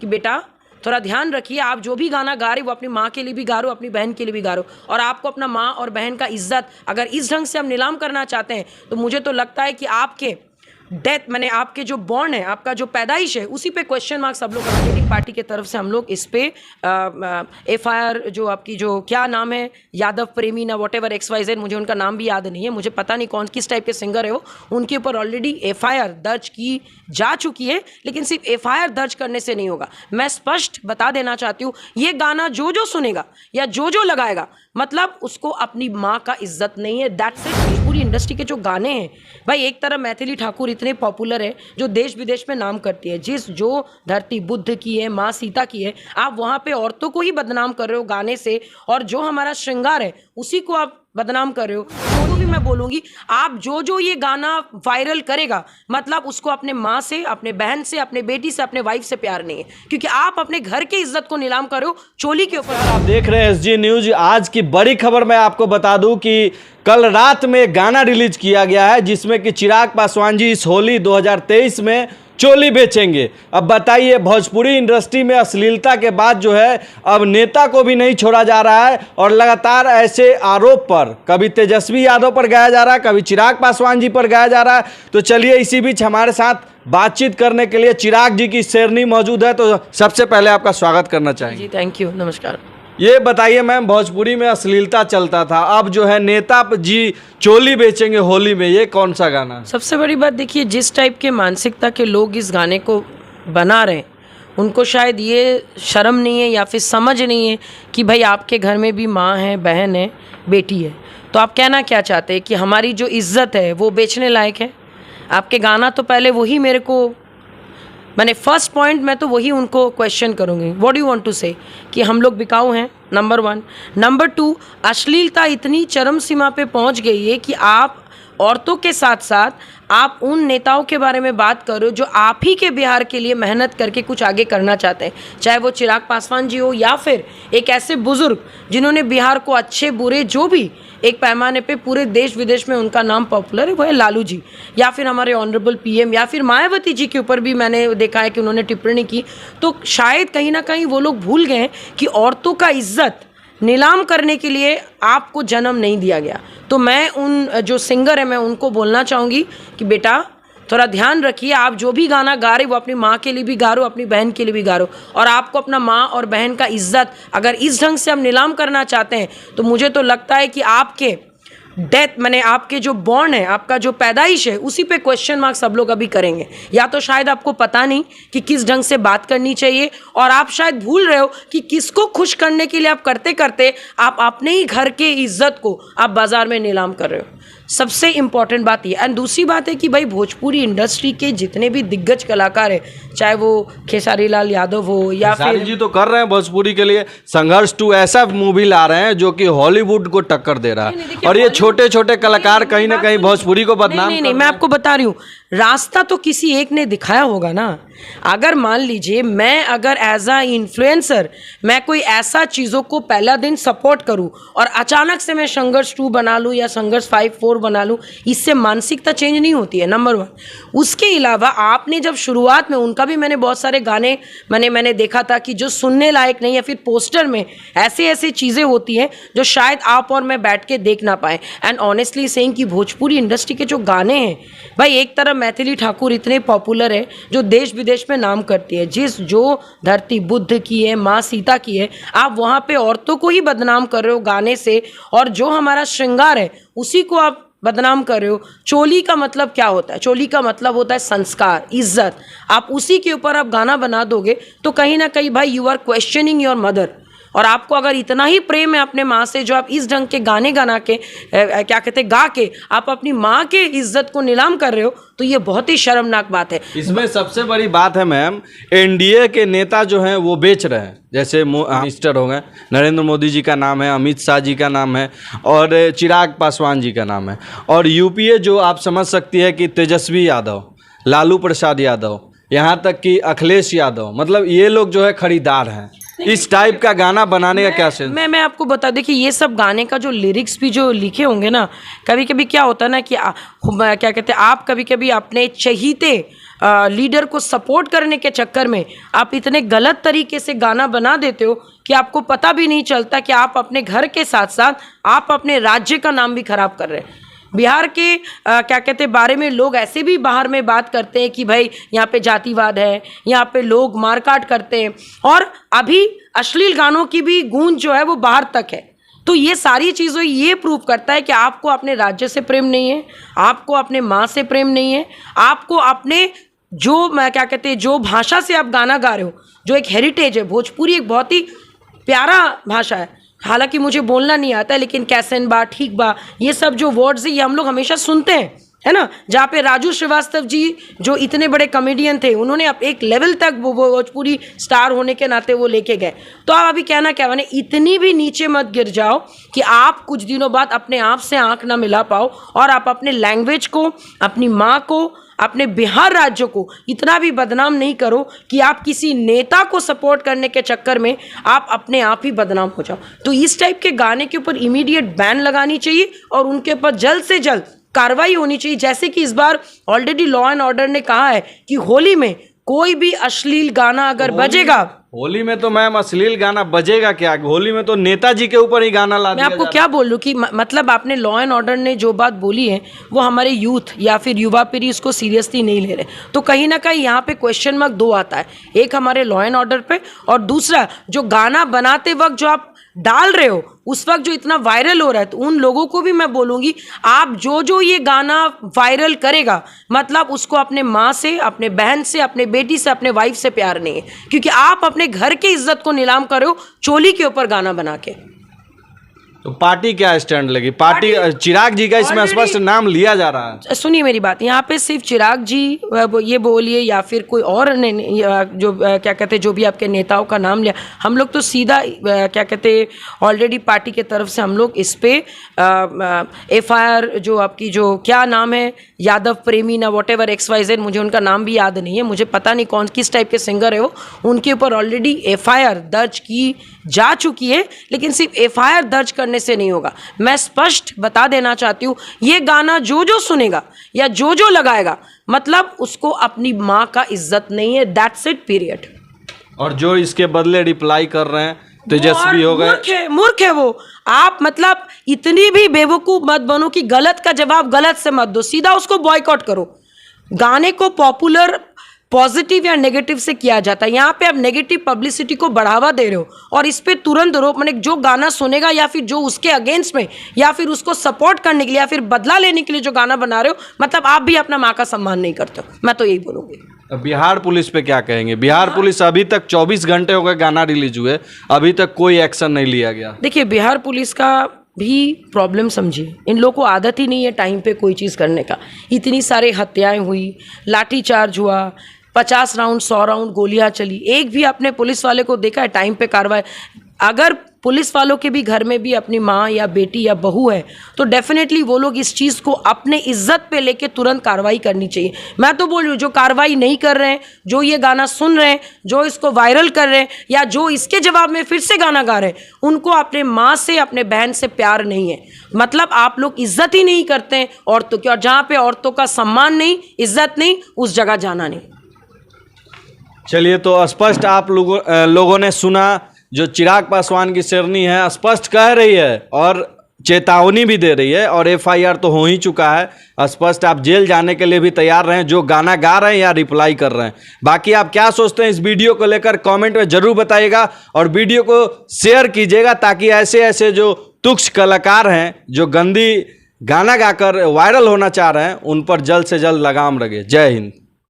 कि बेटा थोड़ा ध्यान रखिए, आप जो भी गाना गा रहे हो वो अपनी माँ के लिए भी गा रहे हो, अपनी बहन के लिए भी गा रहे हो, और आपको अपना माँ और बहन का इज्जत अगर इस ढंग से आप नीलाम करना चाहते हैं तो मुझे तो लगता है कि आपके डेथ मैंने आपके जो बॉर्न है, आपका जो पैदाइश है, उसी पे क्वेश्चन मार्क सब लोग मार्केटिंग पार्टी की तरफ से हम लोग इस पे FIR जो आपकी जो क्या नाम है, यादव प्रेमी ना वॉट एवर XYZ, मुझे उनका नाम भी याद नहीं है, मुझे पता नहीं कौन किस टाइप के सिंगर है वो, उनके ऊपर ऑलरेडी FIR दर्ज की जा चुकी है। लेकिन सिर्फ FIR दर्ज करने से नहीं होगा, मैं स्पष्ट बता देना चाहती हूँ, ये गाना जो जो सुनेगा या जो लगाएगा मतलब उसको अपनी माँ का इज्जत नहीं है। That's it. पूरी इंडस्ट्री के जो गाने हैं भाई, एक तरफ मैथिली ठाकुर इतने पॉपुलर है जो देश विदेश में नाम करती है, जिस जो धरती बुद्ध की है, माँ सीता की है, आप वहाँ पे औरतों को ही बदनाम कर रहे हो गाने से, और जो हमारा श्रृंगार है उसी को आप बदनाम कर रहे हो। तो भी मैं बोलूँगी, आप जो ये गाना वायरल करेगा मतलब उसको अपने माँ से, अपने बहन से, अपने बेटी से, अपने वाइफ से प्यार नहीं है, क्योंकि आप अपने घर के इज्जत को नीलाम कर रहे हो चोली के ऊपर। आप देख रहे हैं SG न्यूज। आज की बड़ी खबर मैं आपको बता दूं कि कल रात में गाना रिलीज किया गया है जिसमें कि चिराग पासवान जी इस होली 2023 में चोली बेचेंगे। अब बताइए, भोजपुरी इंडस्ट्री में अश्लीलता के बाद जो है अब नेता को भी नहीं छोड़ा जा रहा है, और लगातार ऐसे आरोप पर कभी तेजस्वी यादव पर गाया जा रहा है, कभी चिराग पासवान जी पर गाया जा रहा है। तो चलिए इसी बीच हमारे साथ बातचीत करने के लिए चिराग जी की शेरनी मौजूद है, तो सबसे पहले आपका स्वागत करना चाहेंगे। जी थैंक यू, नमस्कार। ये बताइए मैम, भोजपुरी में अश्लीलता चलता था, अब जो है नेता जी चोली बेचेंगे होली में, ये कौन सा गाना? सबसे बड़ी बात देखिए, जिस टाइप के मानसिकता के लोग इस गाने को बना रहे हैं उनको शायद ये शर्म नहीं है या फिर समझ नहीं है कि भाई आपके घर में भी माँ है, बहन है, बेटी है, तो आप कहना क्या चाहते हैं कि हमारी जो इज्जत है वो बेचने लायक है? आपके गाना तो पहले वही मेरे को मैंने फर्स्ट पॉइंट मैं तो वही उनको क्वेश्चन करूँगी, व्हाट डू वांट टू से कि हम लोग बिकाऊ हैं, नंबर 1। नंबर 2, अश्लीलता इतनी चरम सीमा पे पहुंच गई है कि आप औरतों के साथ साथ आप उन नेताओं के बारे में बात करो जो आप ही के बिहार के लिए मेहनत करके कुछ आगे करना चाहते हैं, चाहे वो चिराग पासवान जी हो या फिर एक ऐसे बुजुर्ग जिन्होंने बिहार को अच्छे बुरे जो भी एक पैमाने पे पूरे देश विदेश में उनका नाम पॉपुलर है, वो है लालू जी, या फिर हमारे ऑनरेबल PM, या फिर मायावती जी के ऊपर भी मैंने देखा है कि उन्होंने टिप्पणी की। तो शायद कहीं ना कहीं वो लोग भूल गए कि औरतों का इज्जत नीलाम करने के लिए आपको जन्म नहीं दिया गया। तो मैं उन जो सिंगर है मैं उनको बोलना चाहूँगी कि बेटा थोड़ा ध्यान रखिए, आप जो भी गाना गा रहे हो वो अपनी माँ के लिए भी गा रहे हो, अपनी बहन के लिए भी गा रहे हो, और आपको अपना माँ और बहन का इज्जत अगर इस ढंग से आप नीलाम करना चाहते हैं तो मुझे तो लगता है कि आपके डेथ मैंने आपके जो बॉर्न है, आपका जो पैदाइश है, उसी पे क्वेश्चन मार्क सब लोग अभी करेंगे। या तो शायद आपको पता नहीं कि किस ढंग से बात करनी चाहिए, और आप शायद भूल रहे हो कि किसको खुश करने के लिए आप करते करते आप अपने ही घर के इज्जत को आप बाजार में नीलाम कर रहे हो। सबसे इम्पॉर्टेंट बात ये। एंड दूसरी बात है कि भाई भोजपुरी इंडस्ट्री के जितने भी दिग्गज कलाकार हैं, चाहे वो खेसारी लाल यादव हो या फिर जी तो कर रहे हैं भोजपुरी के लिए संघर्ष 2 ऐसा मूवी ला रहे हैं जो कि हॉलीवुड को टक्कर दे रहा है, और ये छोटे छोटे कलाकार कहीं ना कहीं भोजपुरी को बदनाम नहीं, मैं आपको बता रही हूँ, रास्ता तो किसी एक ने दिखाया होगा ना। अगर मान लीजिए मैं अगर एज अ इन्फ्लुएंसर मैं कोई ऐसा चीज़ों को पहला दिन सपोर्ट करूं और अचानक से मैं संघर्ष 2 बना लूं या संघर्ष 5-4 बना लूं, इससे मानसिकता चेंज नहीं होती है, नंबर 1। उसके अलावा आपने जब शुरुआत में उनका भी मैंने बहुत सारे गाने मैंने देखा था कि जो सुनने लायक नहीं, या फिर पोस्टर में ऐसे चीज़ें होती हैं जो शायद आप और मैं बैठ के देख ना पाए। एंड ऑनेस्टली सेइंग कि भोजपुरी इंडस्ट्री के जो गाने हैं भाई, एक तरफ मैथिली ठाकुर इतने पॉपुलर है जो देश विदेश में नाम करती है, जिस जो धरती बुद्ध की है, माँ सीता की है, आप वहाँ पे औरतों को ही बदनाम कर रहे हो गाने से, और जो हमारा श्रृंगार है उसी को आप बदनाम कर रहे हो। चोली का मतलब क्या होता है? चोली का मतलब होता है संस्कार, इज्जत। आप उसी के ऊपर आप गाना बना दोगे तो कहीं ना कहीं भाई you are questioning your mother. और आपको अगर इतना ही प्रेम है अपने माँ से, जो आप इस ढंग के गाने गाना के क्या कहते हैं गा के आप अपनी माँ के इज्जत को नीलाम कर रहे हो, तो ये बहुत ही शर्मनाक बात है। इसमें सबसे बड़ी बात है मैम, NDA के नेता जो हैं वो बेच रहे हैं, जैसे मिनिस्टर हो गए, नरेंद्र मोदी जी का नाम है, अमित शाह जी का नाम है, और चिराग पासवान जी का नाम है, और UPA जो आप समझ सकती है कि तेजस्वी यादव, लालू प्रसाद यादव, यहाँ तक कि अखिलेश यादव, मतलब ये लोग जो है खरीदार हैं। इस टाइप का गाना बनाने का क्या सेंस? मैं आपको बता, देखिए ये सब गाने का जो लिरिक्स भी जो लिखे होंगे ना, कभी कभी क्या होता है ना कि क्या कहते हैं, आप कभी कभी अपने चहीते लीडर को सपोर्ट करने के चक्कर में आप इतने गलत तरीके से गाना बना देते हो कि आपको पता भी नहीं चलता कि आप अपने घर के साथ साथ आप अपने राज्य का नाम भी खराब कर रहे हैं। बिहार के क्या कहते हैं बारे में लोग ऐसे भी बाहर में बात करते हैं कि भाई यहाँ पे जातिवाद है, यहाँ पे लोग मारकाट करते हैं, और अभी अश्लील गानों की भी गूंज जो है वो बाहर तक है। तो ये सारी चीज़ें ये प्रूव करता है कि आपको अपने राज्य से प्रेम नहीं है, आपको अपने माँ से प्रेम नहीं है, आपको अपने जो क्या कहते हैं जो भाषा से आप गाना गा रहे हो, जो एक हेरिटेज है, भोजपुरी एक बहुत ही प्यारा भाषा है। हालांकि मुझे बोलना नहीं आता है, लेकिन कैसन बा, ठीक बा, ये सब जो वर्ड्स है ये हम लोग हमेशा सुनते हैं, है ना। जहाँ पे राजू श्रीवास्तव जी जो इतने बड़े कॉमेडियन थे, उन्होंने अब एक लेवल तक वो भोजपुरी स्टार होने के नाते वो लेके गए। तो आप अभी कहना क्या, मैंने इतनी भी नीचे मत गिर जाओ कि आप कुछ दिनों बाद अपने आप से आंख ना मिला पाओ और आप अपने लैंग्वेज को, अपनी माँ को, अपने बिहार राज्य को इतना भी बदनाम नहीं करो कि आप किसी नेता को सपोर्ट करने के चक्कर में आप अपने आप ही बदनाम हो जाओ। तो इस टाइप के गाने के ऊपर इमीडिएट बैन लगानी चाहिए और उनके ऊपर जल्द से जल्द कार्रवाई होनी चाहिए। जैसे कि इस बार ऑलरेडी लॉ एंड ऑर्डर ने कहा है कि होली में कोई भी अश्लील गाना अगर बजेगा, होली में तो मैम अश्लील गाना बजेगा क्या, होली में तो नेताजी के ऊपर ही गाना ला दिया। मैं आपको क्या बोल लूँ कि मतलब आपने लॉ एंड ऑर्डर ने जो बात बोली है वो हमारे यूथ या फिर युवा पीढ़ी उसको सीरियसली नहीं ले रहे। तो कहीं ना कहीं यहाँ पे क्वेश्चन मार्क दो आता है, एक हमारे लॉ एंड ऑर्डर पे, और दूसरा जो गाना बनाते वक्त जो आप डाल रहे हो उस वक्त जो इतना वायरल हो रहा है। तो उन लोगों को भी मैं बोलूँगी, आप जो ये गाना वायरल करेगा मतलब उसको अपने माँ से, अपने बहन से, अपने बेटी से, अपने वाइफ से प्यार नहीं है, क्योंकि आप अपने घर की इज्जत को नीलाम कर रहे हो चोली के ऊपर गाना बना के। तो पार्टी क्या स्टैंड लेगी? पार्टी चिराग जी का इसमें स्पष्ट नाम लिया जा रहा है। सुनिए मेरी बात, यहाँ पे सिर्फ चिराग जी ये बोलिए या फिर कोई और ने जो क्या कहते हैं जो भी आपके नेताओं का नाम लिया, हम लोग तो सीधा क्या कहते हैं ऑलरेडी पार्टी के तरफ से हम लोग इस पे FIR जो आपकी जो क्या नाम है यादव प्रेमी ना वॉटेवर XYZ, मुझे उनका नाम भी याद नहीं है, मुझे पता नहीं कौन किस टाइप के सिंगर है वो, उनके ऊपर ऑलरेडी FIR दर्ज की जा चुकी है। लेकिन सिर्फ FIR दर्ज करने से नहीं होगा। मैं स्पष्ट बता देना चाहती हूँ, ये गाना जो सुनेगा या जो लगाएगा मतलब उसको अपनी माँ का इज्जत नहीं है, दैट्स इट, पीरियड। और जो इसके बदले रिप्लाई कर रहे हैं तेजस्वी हो गए, मूर्ख है वो। आप मतलब इतनी भी बेवकूफ मत बनो कि गलत का जवाब गलत से मत दो, सीधा उसको बॉयकॉट करो। गाने को पॉपुलर पॉजिटिव या नेगेटिव से किया जाता है, यहाँ पे आप नेगेटिव पब्लिसिटी को बढ़ावा दे रहे हो और इस पे तुरंत रोक, मैंने जो गाना सुनेगा या फिर जो उसके अगेंस्ट में या फिर उसको सपोर्ट करने के लिए या फिर बदला लेने के लिए जो गाना बना रहे हो, मतलब आप भी अपना माँ का सम्मान नहीं करते हो। मैं तो यही बोलूँगी। बिहार पुलिस पे क्या कहेंगे? बिहार पुलिस अभी तक 24 घंटे हो गए गाना रिलीज हुए, अभी तक कोई एक्शन नहीं लिया गया। देखिए बिहार पुलिस का भी प्रॉब्लम समझिए, इन लोगों को आदत ही नहीं है टाइम पे कोई चीज़ करने का। इतनी सारे हत्याएं हुई, लाठीचार्ज हुआ, 50 राउंड 100 राउंड गोलियां चली, एक भी आपने पुलिस वाले को देखा है टाइम पे कार्रवाई? अगर पुलिस वालों के भी घर में भी अपनी माँ या बेटी या बहू है तो डेफिनेटली वो लोग इस चीज़ को अपने इज्जत पे लेके तुरंत कार्रवाई करनी चाहिए। मैं तो बोल रही हूँ जो कार्रवाई नहीं कर रहे हैं, जो ये गाना सुन रहे हैं, जो इसको वायरल कर रहे हैं या जो इसके जवाब में फिर से गाना गा रहे हैं, उनको अपने माँ से, अपने बहन से प्यार नहीं है। मतलब आप लोग इज्जत ही नहीं करते हैं औरतों की, और जहाँ पे औरतों का सम्मान नहीं, इज्जत नहीं, उस जगह जाना नहीं। चलिए, तो स्पष्ट आप लोगों ने सुना, जो चिराग पासवान की शेरनी है स्पष्ट कह रही है और चेतावनी भी दे रही है, और FIR तो हो ही चुका है। स्पष्ट आप जेल जाने के लिए भी तैयार रहें जो गाना गा रहे हैं या रिप्लाई कर रहे हैं। बाकी आप क्या सोचते हैं इस वीडियो को लेकर कमेंट में जरूर बताइएगा, और वीडियो को शेयर कीजिएगा ताकि ऐसे ऐसे जो तुच्छ कलाकार हैं जो गंदी गाना गाकर वायरल होना चाह रहे हैं उन पर जल्द से जल्द लगाम लगे। जय हिंद।